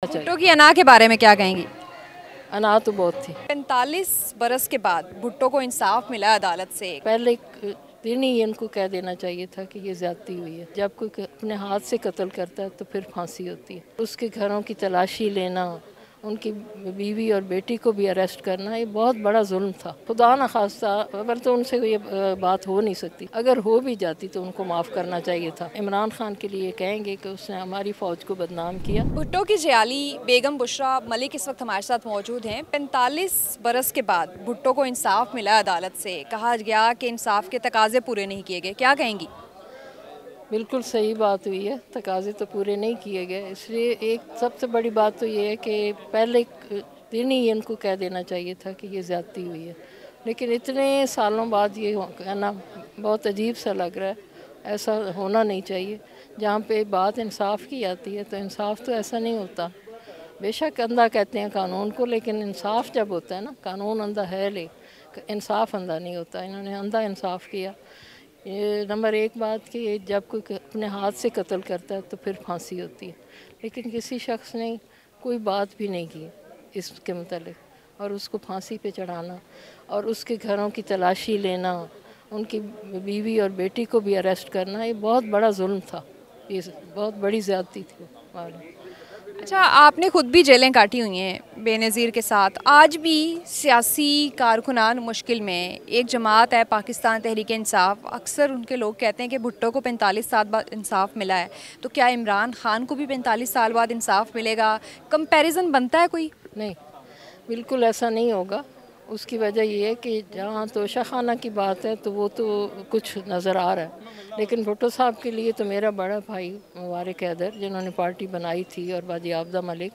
भुट्टो की अना के बारे में क्या कहेंगी? अना तो बहुत थी। 45 बरस के बाद भुट्टो को इंसाफ मिला अदालत से। पहले दिन ही इनको कह देना चाहिए था कि ये ज्यादती हुई है। जब कोई अपने हाथ से कत्ल करता है तो फिर फांसी होती है। उसके घरों की तलाशी लेना, उनकी बीवी और बेटी को भी अरेस्ट करना, ये बहुत बड़ा जुल्म था। खुदा न खास्ता अगर तो उनसे ये बात हो नहीं सकती, अगर हो भी जाती तो उनको माफ़ करना चाहिए था। इमरान खान के लिए कहेंगे कि उसने हमारी फ़ौज को बदनाम किया। भुट्टो की जियाली बेगम बुशरा मलिक इस वक्त हमारे साथ मौजूद हैं। 45 बरस के बाद भुट्टो को इंसाफ मिला अदालत से। कहा गया कि इंसाफ के तकाजे पूरे नहीं किए गए, क्या कहेंगी? बिल्कुल सही बात हुई है, तकाजे तो पूरे नहीं किए गए। इसलिए एक सबसे बड़ी बात तो ये है कि पहले दिन ही इनको कह देना चाहिए था कि ये ज़्यादती हुई है। लेकिन इतने सालों बाद ये कहना बहुत अजीब सा लग रहा है। ऐसा होना नहीं चाहिए। जहाँ पे बात इंसाफ की आती है तो इंसाफ तो ऐसा नहीं होता। बेशक अंधा कहते हैं कानून को, लेकिन इंसाफ जब होता है ना, कानून अंधा है ले इंसाफ अंधा नहीं होता। इन्होंने अंधा इंसाफ किया। ये नंबर एक बात कि जब कोई अपने हाथ से कत्ल करता है तो फिर फांसी होती है, लेकिन किसी शख्स ने कोई बात भी नहीं की इसके मतलब, और उसको फांसी पे चढ़ाना और उसके घरों की तलाशी लेना, उनकी बीवी और बेटी को भी अरेस्ट करना, ये बहुत बड़ा जुल्म था। ये बहुत बड़ी ज़्यादती थी हमारी। अच्छा, आपने खुद भी जेलें काटी हुई हैं बेनज़ीर के साथ। आज भी सियासी कारकुनान मुश्किल में। एक जमात है पाकिस्तान तहरीक इंसाफ, अक्सर उनके लोग कहते हैं कि भुट्टो को 45 साल बाद इंसाफ मिला है, तो क्या इमरान खान को भी 45 साल बाद इंसाफ मिलेगा? कंपैरिजन बनता है कोई? नहीं, बिल्कुल ऐसा नहीं होगा। उसकी वजह ये है कि जहाँ तोशा खाना की बात है तो वो तो कुछ नज़र आ रहा है, लेकिन भुट्टो साहब के लिए तो मेरा बड़ा भाई मुबारक हैदर, जिन्होंने पार्टी बनाई थी, और बाजी आबदा मलिक,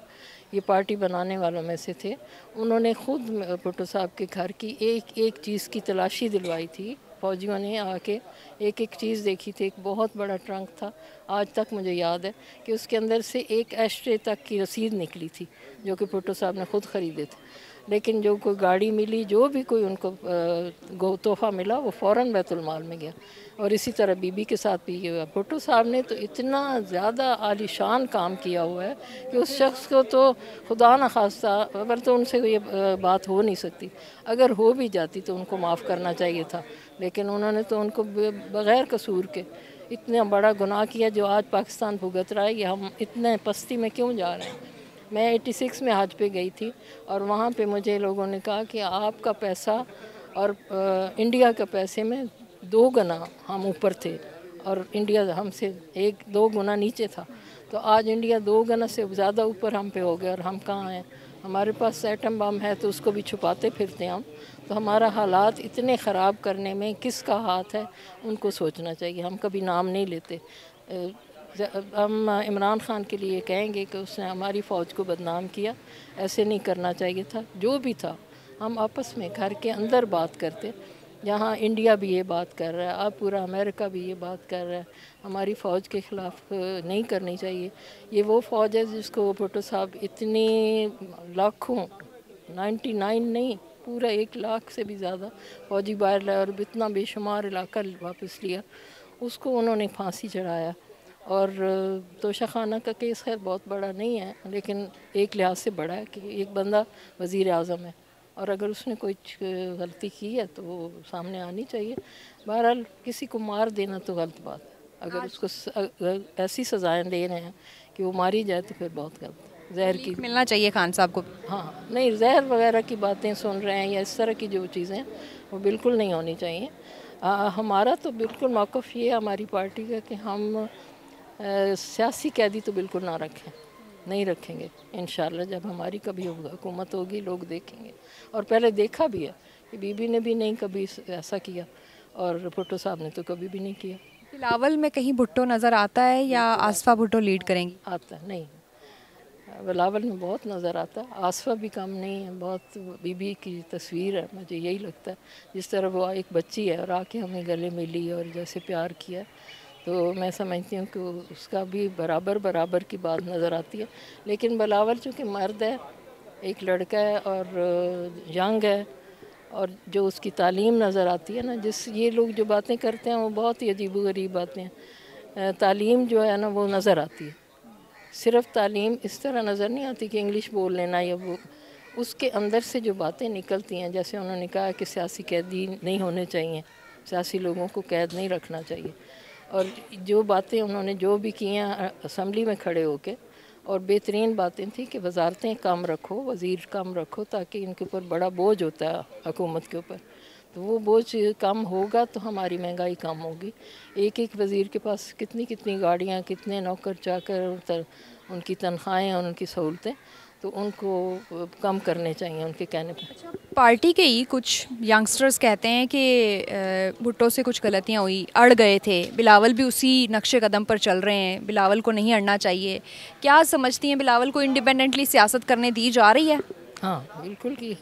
ये पार्टी बनाने वालों में से थे। उन्होंने खुद भुट्टो साहब के घर की एक एक चीज़ की तलाशी दिलवाई थी। फौजियों ने आके एक एक चीज़ देखी थी। एक बहुत बड़ा ट्रंक था, आज तक मुझे याद है कि उसके अंदर से एक एस्ट्रे तक की रसीद निकली थी जो कि भुट्टो साहब ने खुद ख़रीदे थे। लेकिन जो कोई गाड़ी मिली, जो भी कोई उनको तोहफ़ा मिला, वो फ़ौरन बैतुल माल में गया। और इसी तरह बीबी के साथ भी ये हुआ। भुट्टो साहब ने तो इतना ज़्यादा आलीशान काम किया हुआ है कि उस शख्स को तो खुदा न खास्ता अगर तो उनसे ये बात हो नहीं सकती, अगर हो भी जाती तो उनको माफ़ करना चाहिए था। लेकिन उन्होंने तो उनको बग़ैर कसूर के इतना बड़ा गुनाह किया जो आज पाकिस्तान भुगत रहा है। कि हम इतने पस्ती में क्यों जा रहे हैं। मैं 86 में हज पे गई थी, और वहाँ पे मुझे लोगों ने कहा कि आपका पैसा और इंडिया के पैसे में 2 गुना हम ऊपर थे, और इंडिया हमसे 1-2 गुना नीचे था। तो आज इंडिया 2 गुना से ज़्यादा ऊपर हम पे हो गया, और हम कहाँ हैं? हमारे पास एटम बम है तो उसको भी छुपाते फिरते हम। तो हमारा हालात इतने ख़राब करने में किसका हाथ है, उनको सोचना चाहिए। हम कभी नाम नहीं लेते। हम इमरान खान के लिए कहेंगे कि उसने हमारी फ़ौज को बदनाम किया, ऐसे नहीं करना चाहिए था। जो भी था हम आपस में घर के अंदर बात करते। जहाँ इंडिया भी ये बात कर रहा है, अब पूरा अमेरिका भी ये बात कर रहा है, हमारी फ़ौज के ख़िलाफ़ नहीं करनी चाहिए। ये वो फ़ौज है जिसको भुट्टो साहब इतने लाखों 99 नहीं, पूरा 1 लाख से भी ज़्यादा फ़ौजी बाहर लाया, और इतना बेशुमार इलाका वापस लिया, उसको उन्होंने फांसी चढ़ाया। और तोशा खाना का केस खैर बहुत बड़ा नहीं है, लेकिन एक लिहाज से बड़ा है कि एक बंदा वज़ीर आज़म है, और अगर उसने कोई गलती की है तो वो सामने आनी चाहिए। बहरहाल किसी को मार देना तो गलत बात है। अगर उसको ऐसी सज़ाएँ दे रहे हैं कि वो मारी जाए तो फिर बहुत गलत है। जहर की मिलना चाहिए खान साहब को। हाँ, नहीं, जहर वगैरह की बातें सुन रहे हैं या इस तरह की जो चीज़ें, वो बिल्कुल नहीं होनी चाहिए। हमारा तो बिल्कुल मौक़िफ़ ये है हमारी पार्टी का कि हम सियासी कैदी तो बिल्कुल ना रखें, नहीं रखेंगे। इंशाल्लाह जब हमारी कभी हुकूमत होगी लोग देखेंगे, और पहले देखा भी है कि बीबी ने भी नहीं कभी ऐसा किया, और भुट्टो साहब ने तो कभी भी नहीं किया। बिलावल में कहीं भुट्टो नज़र आता है या आसफा भुट्टो लीड करेंगी? आता नहीं, बिलावल में बहुत नज़र आता है। आसफा भी कम नहीं है, बहुत बीबी की तस्वीर है। मुझे यही लगता है जिस तरह वो एक बच्ची है और आके हमें गले मिली और जैसे प्यार किया, तो मैं समझती हूँ कि उसका भी बराबर बराबर की बात नज़र आती है। लेकिन बिलावल चूँकि मर्द है, एक लड़का है और यंग है, और जो उसकी तालीम नज़र आती है ना, ये लोग जो बातें करते हैं वो बहुत ही अजीब गरीब बातें हैं। तालीम जो है ना वो नज़र आती है। सिर्फ तालीम इस तरह नज़र नहीं आती कि इंग्लिश बोल लेना या वो, उसके अंदर से जो बातें निकलती हैं, जैसे उन्होंने कहा कि सियासी कैदी नहीं होने चाहिए, सियासी लोगों को कैद नहीं रखना चाहिए, और जो बातें उन्होंने जो भी की हैं असम्बली में खड़े होके, और बेहतरीन बातें थी कि वजारतें कम रखो, वज़ीर कम रखो, ताकि इनके ऊपर बड़ा बोझ होता है हुकूमत के ऊपर, तो वो बोझ कम होगा तो हमारी महंगाई कम होगी। एक एक वज़ीर के पास कितनी कितनी गाड़ियाँ, कितने नौकर चाकर, उनकी तनख्वाहें और उनकी सहूलतें, तो उनको कम करने चाहिए उनके कहने पर। पार्टी के ही कुछ यंगस्टर्स कहते हैं कि भुट्टो से कुछ गलतियां हुई, अड़ गए थे, बिलावल भी उसी नक्शे कदम पर चल रहे हैं, बिलावल को नहीं अड़ना चाहिए। क्या समझती हैं, बिलावल को इंडिपेंडेंटली सियासत करने दी जा रही है? हाँ बिल्कुल की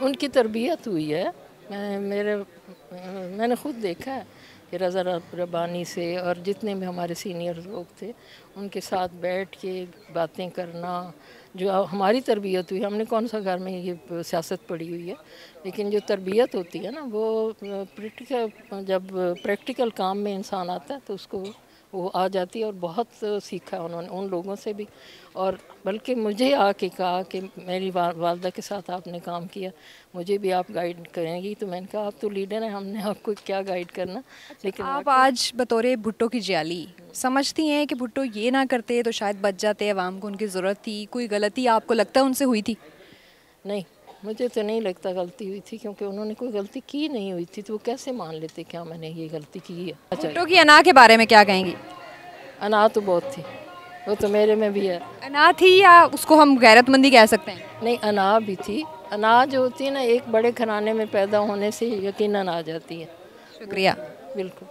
उनकी तरबियत हुई है। मैंने ख़ुद देखा है कि रज़ा रब्बानी से और जितने भी हमारे सीनियर लोग थे उनके साथ बैठ के बातें करना, जो हमारी तरबियत हुई, हमने कौन सा घर में ये सियासत पड़ी हुई है, लेकिन जो तरबियत होती है ना वो जब प्रैक्टिकल काम में इंसान आता है तो उसको वो आ जाती है। और बहुत सीखा उन्होंने उन लोगों से भी, और बल्कि मुझे आके कहा कि मेरी वालदा के साथ आपने काम किया, मुझे भी आप गाइड करेंगी, तो मैंने कहा आप तो लीडर हैं, हमने आपको क्या गाइड करना। लेकिन आप आज बतौर भुट्टो की जियाली समझती हैं कि भुट्टो ये ना करते तो शायद बच जाते, अवाम को उनकी ज़रूरत थी, कोई गलती आपको लगता है उनसे हुई थी? नहीं, मुझे तो नहीं लगता गलती हुई थी, क्योंकि उन्होंने कोई गलती की नहीं हुई थी, तो वो कैसे मान लेते क्या मैंने ये गलती की है। भुट्टो की अना के बारे में क्या कहेंगी? अना तो बहुत थी, वो तो मेरे में भी है। अना थी या उसको हम गैरतमंदी कह सकते हैं? नहीं, अना भी थी। अना जो होती है ना, एक बड़े घराने में पैदा होने से यकीनन आ जाती है। शुक्रिया। बिल्कुल।